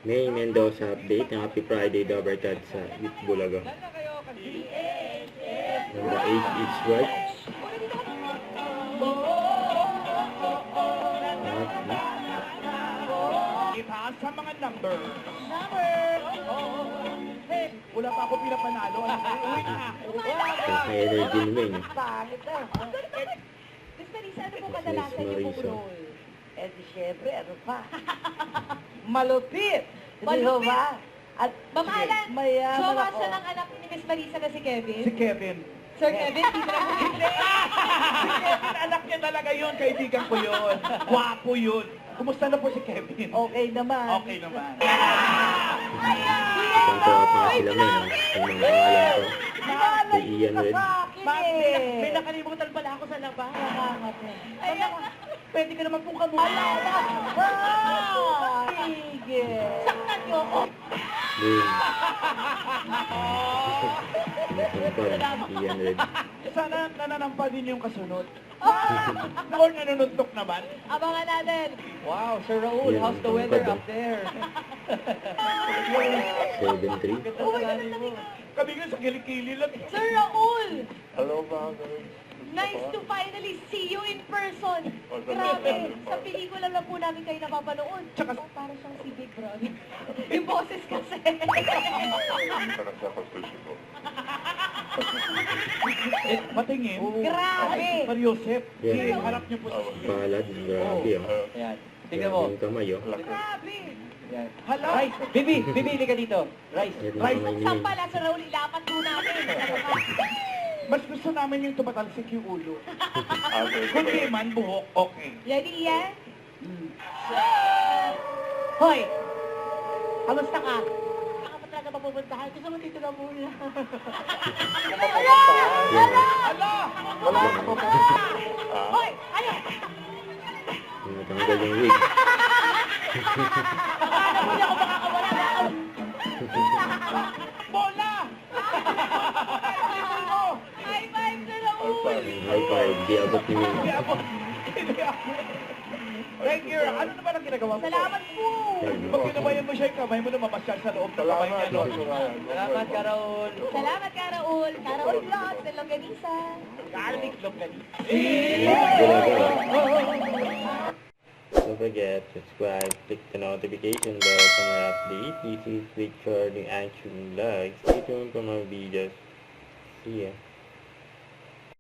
May Mendoza update ng Happy Friday Dabarkad sa Youth Bulaga. Number 8 is right. Itaas sa mga number. Hey, wala pa ako pinapanalo. Uwi na ako. May energy naman eh. Pangit na. Miss Marisa, ano po kadalasan Miss yung Marisa. role? Eh di syempre, ano pa? Malupit! Hindi ho Malupit. ba? At Mamahalan, mayaman jowa ako. siya ng anak ni Miss Marisa na si Kevin. Si Kevin. Sir Kevin, di ba ako Si Kevin, anak niya talaga yun. Kaibigan ko yun. Gwapo yun. Kumusta na po si Kevin? Okay naman. Okay naman. Tuntua pa nga sila may yung mga pangalan ko. Malay Si Ian ka Red. sa akin Ma'am, eh. may nakalimutan pala ako sa labas. Nakakangat eh. Pwede ka naman pong kamuha. Sige. saktan niyo ako. Boom. Tinatampan, Ian Red. Sana nananampa din yung kasunod. Or nanununtok naman. Abangan natin. Wow, Sir Raul, Yeah, how's the weather tungkad, up there? 7-3. Kami nga sa kilikili lang. Sir Raul, Hello, mga nice to finally see you in person. Grabe, sa pelikula lang po namin kayo napapanood. Tsaka- Para siyang si Big Brother. Yung boses kasi. Matingin. Grabe. Sir Yosef, Yeah. harap niyo po sa Palad, grabe oh. Ayan. Tingnan mo. Grabe yung kamay oh. Grabe. Ayan. Hala! Rice! Bibi! Bibi, ka dito. Rice! Yan ang Rice, kamay ni Saan Ming. pala, Sir Raul, ilapat po namin. Mas gusto namin yung tumatalsik yung ulo. Kung di man, buhok, okay. Ready, Ian? Hoy! Kamusta ka? Saan ka pa talaga mapupuntahan? Gusto mo dito na muna. Yan oh. Hala! Hoy, ano? Tinatanggal yung wig. Akala mo na ako makakawala na ako. Bola! High five, Sir Raul. High five, di abot ni Ming. Hindi ako. Hindi ako. Thank you. Ano naman ang ginagawa mo? Salamat po. Pag kinabayan mo siya yung kamay mo na mamasyal sa loob ng kamay niya. No? Salamat ka, Raul. Salamat, Karaul. Karaul Vlogs, ng Longganisa. Garlic local. Don't forget, subscribe, click the notification bell for my update. This is Richard, the Action Vlog. Stay tuned for more videos. See ya.